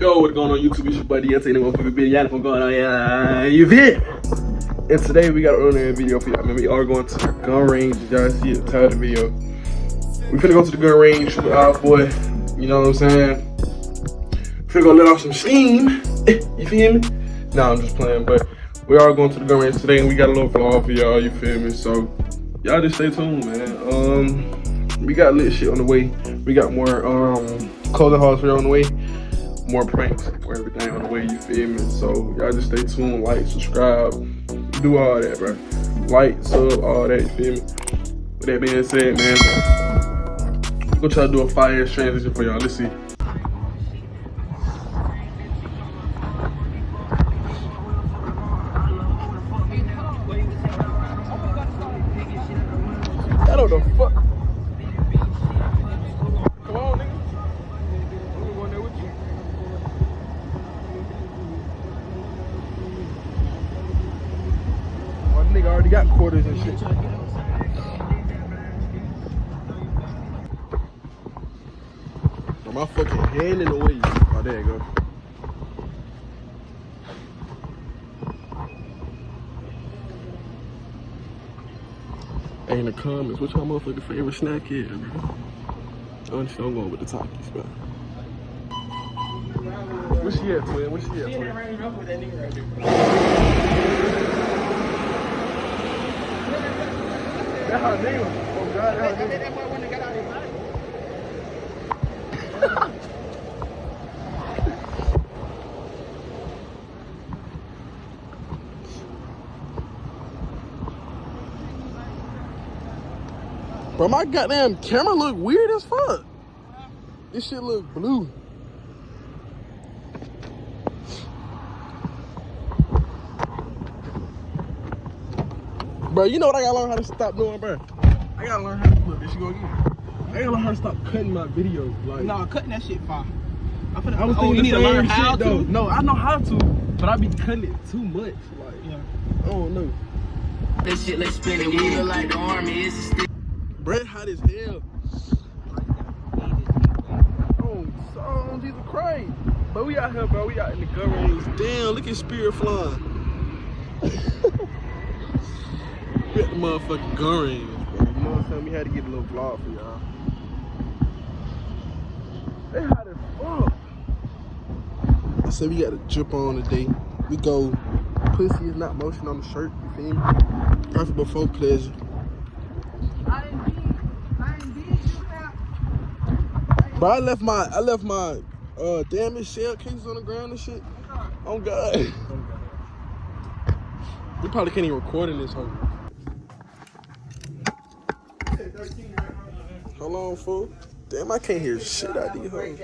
Yo, what's going on YouTube? It's your buddy Yante, and motherfucking video. Y'all going on, yeah, you feel? And today we got a video for y'all. Man, we are going to the gun range. Y'all see the title of the video. We finna go to the gun range with our boy. You know what I'm saying? Finna go let off some steam. You feel me? Nah, I'm just playing, but we are going to the gun range today, and we got a little vlog for y'all. You feel me? So y'all just stay tuned, man. We got lit shit on the way. We got more clothing hauls for y'all on the way. More pranks, more everything on the way, you feel me? So y'all just stay tuned, like, subscribe, do all that, bro. Like, sub, all that, you feel me? With that being said, man, I'm gonna try to do a fire-ass transition for y'all. Let's see. I don't know fuck. Come on, nigga. I'm going there with you. My nigga already got quarters and shit. Bro, my fucking hand in the way. Oh, there you go. Hey, in the comments, what y'all motherfucking favorite snack is, bro? Honestly, I'm going with the Takis, bro. Where she at, twin? Where she at, twin? Right up with that nigga right there. That's her name. Oh, God, that's her name. That's why when they got out of his life. Bro, my goddamn camera look weird as fuck. This shit look blue. Bro, you know what I gotta learn how to stop doing, bro? I gotta learn how to look. There she go again. I gotta learn how to stop cutting my videos. Like, no, cutting that shit fine. I was thinking you need to learn how to. No, I know how to, but I be cutting it too much. Like, yeah, I don't know. This shit, let's spin it. We look like the army. It's a stick. Bread hot as hell. Oh, Jesus Christ. But we out here, bro. We out in the gun range. Damn, look at Spirit flying. We at the motherfucking gun range, bro. You know what I'm saying? We had to get a little vlog for y'all. They hot as fuck. I said we got a drip on today. We go, pussy is not motion on the shirt, you feel me? Perfect before pleasure. Bro, I left my damaged shell cases on the ground and shit. Oh God. We probably can't even record in this hole. Hold on, fool. Damn, I can't hear shit out these hoes.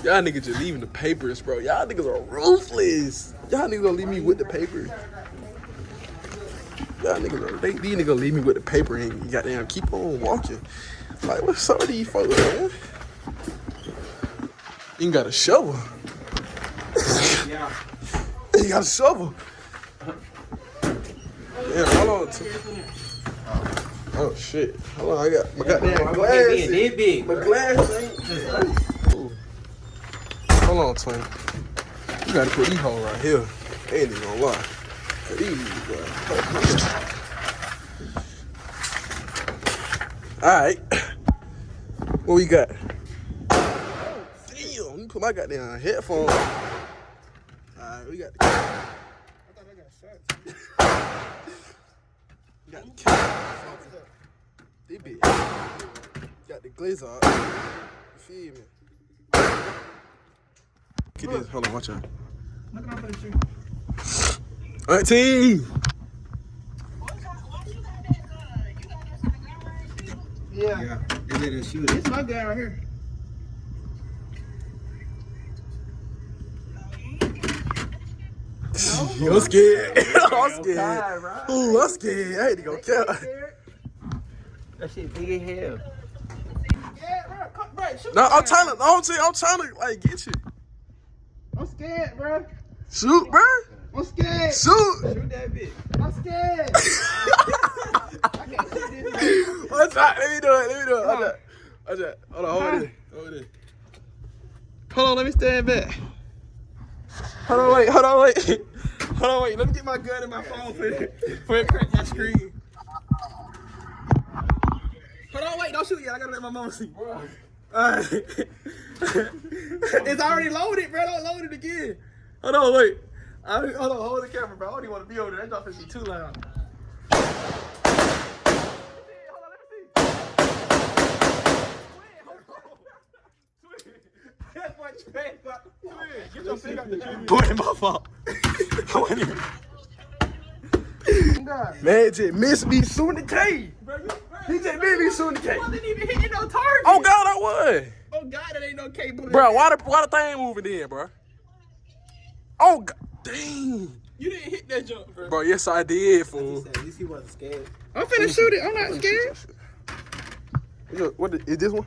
Y'all niggas just leaving the papers, bro. Y'all niggas are ruthless. Y'all niggas gonna leave me with the papers. Y'all niggas, these niggas leave me with the paper and you goddamn keep on walking. Like, what's up with these folks, man? You got a shovel. Yeah. You got a shovel. Damn, hold on. Oh shit. Hold on, I got my goddamn glasses. My glasses ain't. Ooh. Hold on, twin. You gotta put these hoes right here. Ain't even gonna lie. Alright. What we got? Damn, let me put my goddamn headphones. Alright, we got the camera. I thought I got shots. We got the camera. They big. Got the glazer out. You feel me? Look at this. Hold on, watch out. Look at that shit. Auntie! Yeah. They let us shoot it. It's my guy right here. No? I'm scared. I'm scared. Ooh, I'm scared. I ain't gonna kill. That shit big as hell. Yeah, bro. Shoot. No, I'm trying to like get you. I'm scared, bro. Shoot, bro. I'm scared. Shoot. Shoot that bitch. I'm scared. I can't shoot this. Watch out. Let me do it. Watch out. Hold on, hold it. Hold on, let me stand back. Hold on, wait. Hold on, wait. Let me get my gun and my phone for it crack my screen. Hold on, wait. Don't shoot yet. I gotta let my mama see. Alright. It's already loaded, bro. Don't load it again. Hold on, wait. Hold on, hold the camera, bro. I don't even want to be over there. That jump is too loud. Get your finger out the tree. Put it in my fault. Man, just missed me soon to K. He just missed me soon to K. I wasn't even hitting no target. Oh God, I was. Oh God, it ain't no K bullet. Bro, why the thing moving in, bro? Oh God, dang. You didn't hit that jump, bro. Bro, yes I did, fool. At least he wasn't scared. I'm finna shoot it. I'm not scared. What is this one?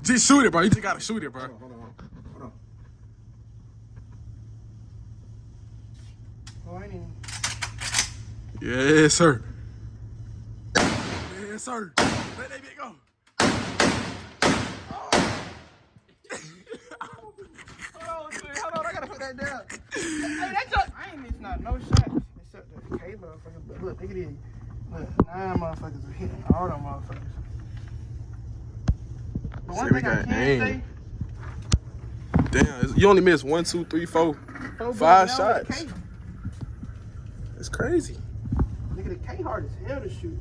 Just shoot it, bro. You just gotta shoot it, bro. Hold on. Oh, I ain't even. Yes, sir. Yes, sir. Let that bit go. Hold on, I gotta put that down. Hey, that jump, I ain't missed no shots except the K motherfucker. But look, look at this. Look, 9 motherfuckers are hitting all them motherfuckers. But one See, we thing I got can aim. say, Damn, you only missed 1, 2, 3, 4, 5 shots. It's crazy. Look at the K hard as hell to shoot.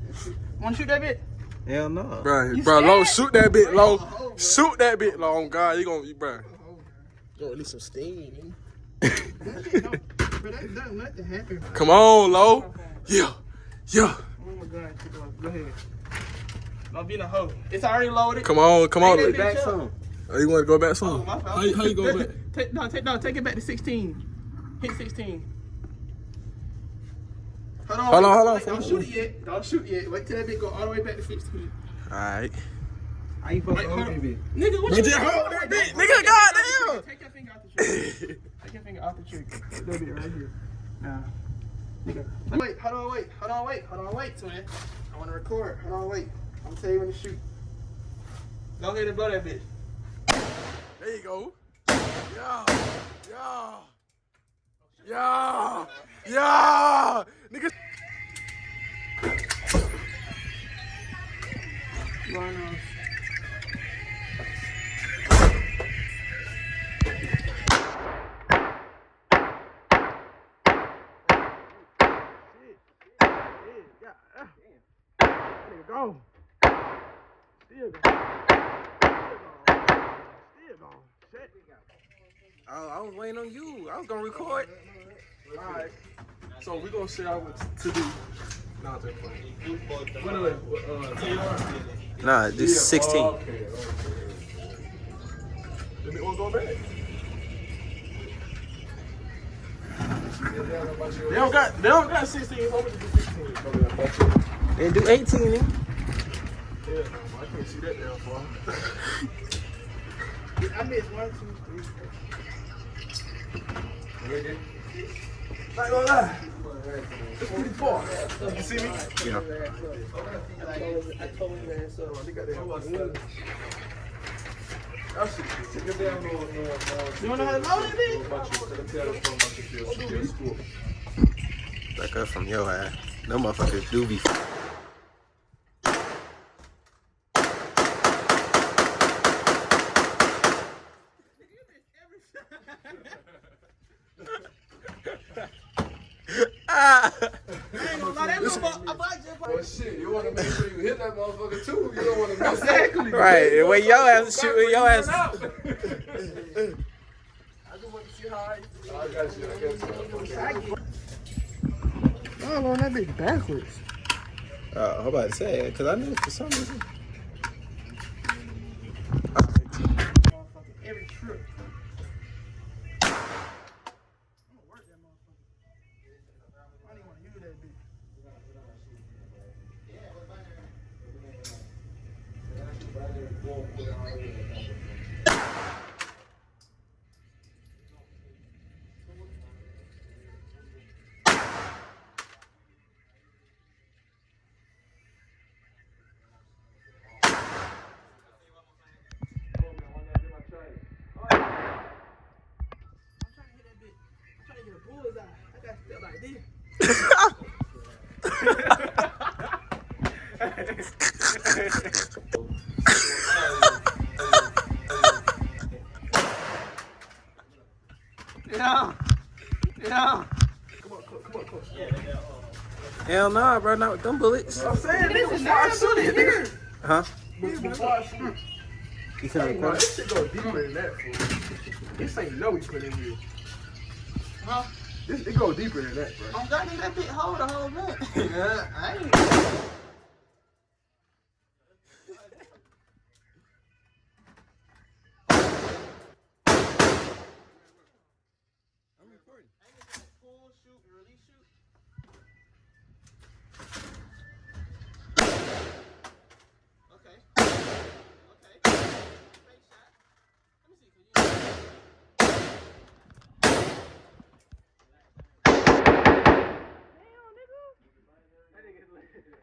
Wanna shoot that bit? Hell no. Bro, You low, scared? shoot that bit low. bro. Shoot that bit low. On God, you gonna, bro. Yo, at least some steam. That shit don't, but that doesn't nothing happen. Come on, low. Yeah. Oh my God, go ahead. Don't be in a hoe. It's already loaded. Come on. Take that bitch Back up. some. Oh, you want to go back soon? Oh, my fault. How you go back? Take it back to 16. Hit 16. Hold on. Wait, don't shoot it yet. Wait till that bitch go all the way back to 16. All right. How you supposed to Wait, hold hold that bitch? Nigga, what But you just doing? hold that bitch, Don't nigga, goddamn. Take your finger out the trigger. Take your finger out the trigger. That bit right here. Nah. Nigga. Hold on, wait, twin. I want to record. Hold on, wait. I'm gonna tell you when to shoot. Go ahead and blow that bitch. There you go. Yeah. Nigga. Rhinos. Nigga gone. Still gone. Shit. I was waiting on you. I was gonna record. Alright. So we gonna share what to do. Nah, just playing. Wait. Nah, this is 16. Okay. Let me go back. They don't got 16. It's only 16. They do 18, nigga. Yeah, I can't see that damn far. I missed 1, 2, 3. Not gonna lie. It's pretty far. You see me? Yeah. I told you that, so I think I did. That shit. Take it down. you wanna know how to load it, bitch? Back up from your ass. No motherfuckers do be. Well, shit, you want to make sure you hit that motherfucker too. You don't want to miss Exactly. Right, the way your ass shooting, your ass. I just want to see how I got you. Oh, Lord, that bitch backwards. I'm about to say it, because I knew for some reason. Every trip. Yeah. Yeah. Hell nah, bro. Not with them bullets. I'm saying, nigga, before I shoot it, nigga. Huh? Before I shoot. You finna Hey, no, record? this shit go deeper than that, fool. This ain't no we put in here. Huh? It go deeper than that, bro. I'm got that bit hold the whole minute. Yeah, I ain't. Pull, shoot, and release shoot. Okay. Okay. Fake shot. Let me see. Can you?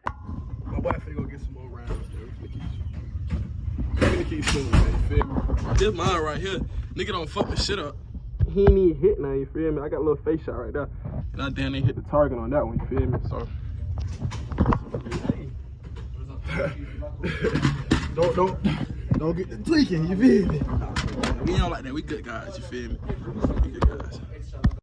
My boy finna go get some more rounds, dude. Finna keep shooting, man. You feel me? This mine right here. Nigga don't fuck this shit up. He ain't even hit now, you feel me? I got a little face shot right there. And I damn near hit the target on that one, you feel me? So. Don't get the tweaking, you feel me? We don't like that. We good guys, you feel me? We good guys.